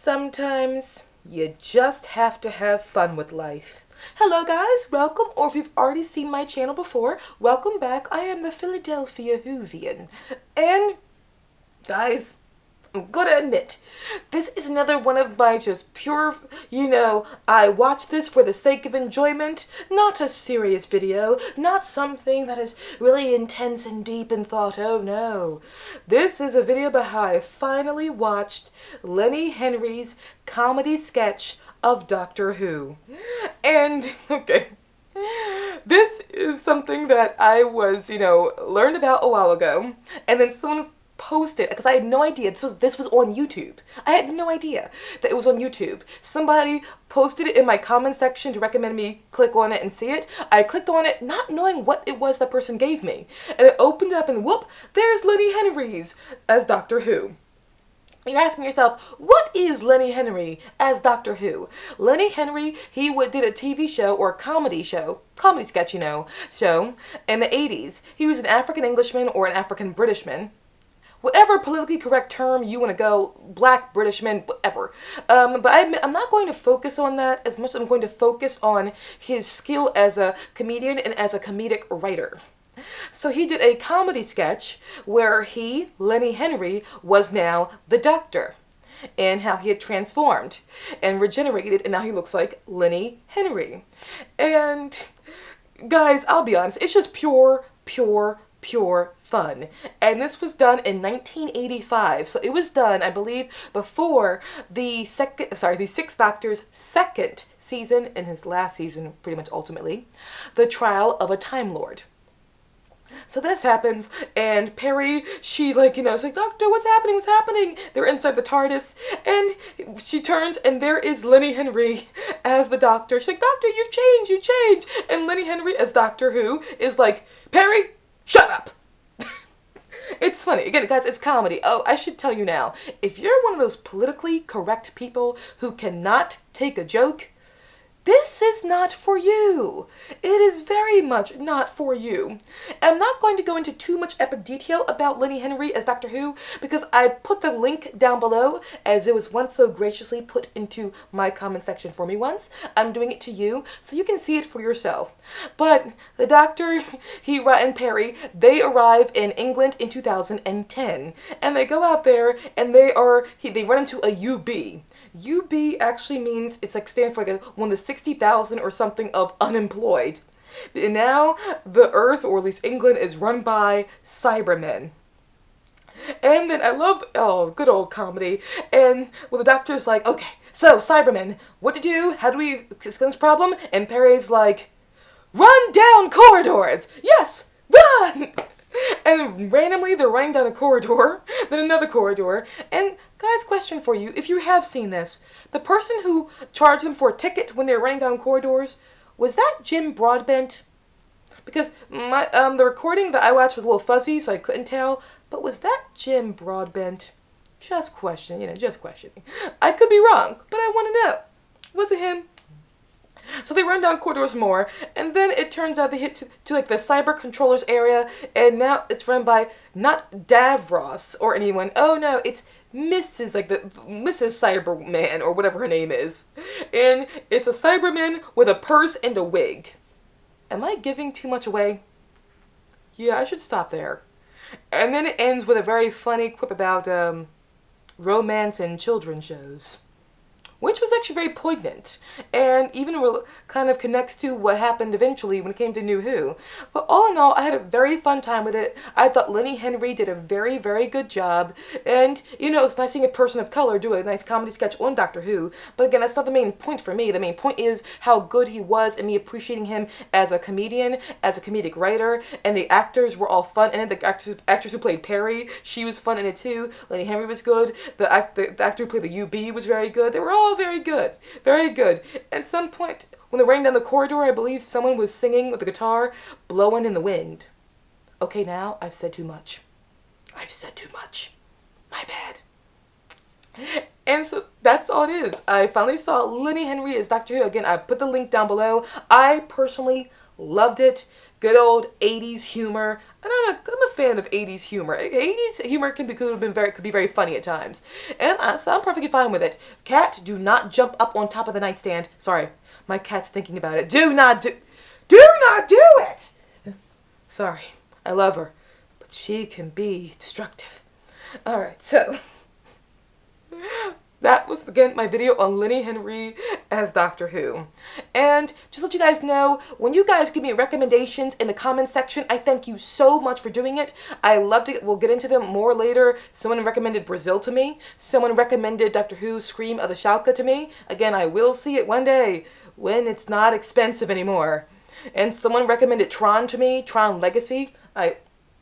Sometimes you just have to have fun with life. Hello guys, welcome, or if you've already seen my channel before, welcome back. I am the Philadelphia Whovian. And guys, I'm gonna admit, this is another one of my just pure, I watch this for the sake of enjoyment, not a serious video, not something that is really intense and deep in thought. Oh no. This is a video about how I finally watched Lenny Henry's comedy sketch of Doctor Who. And, okay, this is something that I was, learned about a while ago, and then someone posted, because I had no idea this was on YouTube. I had no idea that it was on YouTube. Somebody posted it in my comment section to recommend me click on it and see it. I clicked on it not knowing what it was the person gave me. And it opened up and whoop, there's Lenny Henry's as Doctor Who. You're asking yourself, what is Lenny Henry as Doctor Who? Lenny Henry, he did a TV show or comedy sketch, show in the 80s. He was an African Englishman or an African Britishman. Whatever politically correct term you want to go, black, British men, whatever. But I'm not going to focus on that as much as I'm going to focus on his skill as a comedian and as a comedic writer. So he did a comedy sketch where he, Lenny Henry, was now the Doctor, and how he had transformed and regenerated, and now he looks like Lenny Henry. And guys, I'll be honest, it's just pure fun. And this was done in 1985, so it was done, I believe, before the Sixth Doctor's second season, and his last season, pretty much ultimately, The Trial of a Time Lord. So this happens, and Perry, she's like, Doctor, what's happening, what's happening? They're inside the TARDIS, and she turns, and there is Lenny Henry as the Doctor. She's like, Doctor, you've changed, and Lenny Henry as Doctor Who is like, Perry, shut up! It's funny. Again, guys, it's comedy. Oh, I should tell you now, if you're one of those politically correct people who cannot take a joke, this is not for you. It is very much not for you. I'm not going to go into too much epic detail about Lenny Henry as Doctor Who, because I put the link down below, as it was once so graciously put into my comment section for me once. I'm doing it to you, so you can see it for yourself. But the Doctor, and Perry, they arrive in England in 2010, and they go out there, and they run into a UB. UB actually means, it's like stands for like one of the 60,000 or something of unemployed. And now the Earth, or at least England, is run by Cybermen. And then I love, good old comedy. And the Doctor's like, okay, so Cybermen, what to do? How do we fix this problem? And Perry's like, run down corridors! Yes, run! And randomly they're running down a corridor, then another corridor. And guys, question for you, if you have seen this, the person who charged them for a ticket when they were running down corridors, was that Jim Broadbent? Because the recording that I watched was a little fuzzy, so I couldn't tell, but was that Jim Broadbent? Just questioning. I could be wrong, but I want to know. Was it him? So they run down corridors more, and then it turns out they hit to like the cyber controllers area, and now it's run by not Davros or anyone. Oh no, it's Mrs. Mrs. Cyberman or whatever her name is, and it's a Cyberman with a purse and a wig. Am I giving too much away? Yeah, I should stop there. And then it ends with a very funny quip about romance and children's shows, which was actually very poignant, and even kind of connects to what happened eventually when it came to New Who. But all in all, I had a very fun time with it. I thought Lenny Henry did a very good job, and, it's nice seeing a person of color do a nice comedy sketch on Doctor Who, but again, that's not the main point for me. The main point is how good he was, and me appreciating him as a comedian, as a comedic writer, and the actors were all fun, and the actress who played Perry, she was fun in it too. Lenny Henry was good. The actor who played the UB was very good. They were all very good. At some point, when they're running down the corridor, I believe someone was singing with the guitar, Blowing in the Wind. Okay, now, I've said too much. My bad. And so, that's all it is. I finally saw Lenny Henry as Doctor Who. Again, I put the link down below. I personally loved it. good old 80s humor, and I'm a fan of 80s humor. 80s humor could be very funny at times, and so I'm perfectly fine with it. Cat, do not jump up on top of the nightstand. Sorry, my cat's thinking about it. Do not do it. Sorry, I love her, but she can be destructive. All right, so that was, again, my video on Lenny Henry as Doctor Who. And just to let you guys know, when you guys give me recommendations in the comment section, I thank you so much for doing it. I loved it. We'll get into them more later. Someone recommended Brazil to me. Someone recommended Doctor Who Scream of the Shalka to me. Again, I will see it one day when it's not expensive anymore. And someone recommended Tron to me, Tron Legacy,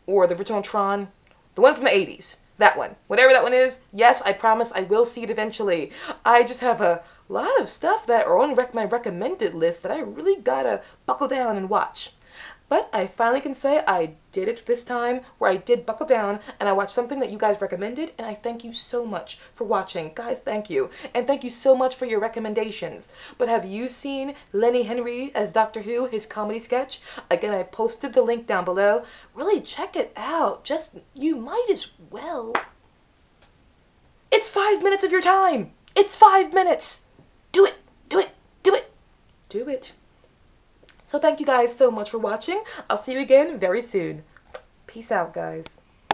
or the original Tron, the one from the 80s. That one. Whatever that one is, yes, I promise I will see it eventually. I just have a lot of stuff that are on my recommended list that I really gotta buckle down and watch. But I finally can say I did it this time, where I did buckle down and I watched something that you guys recommended, and I thank you so much for watching. Guys, thank you. And thank you so much for your recommendations. But have you seen Lenny Henry as Doctor Who, his comedy sketch? Again, I posted the link down below. Really check it out. You might as well. It's 5 minutes of your time. It's 5 minutes. Do it. Do it. Do it. Do it. So thank you guys so much for watching. I'll see you again very soon. Peace out, guys.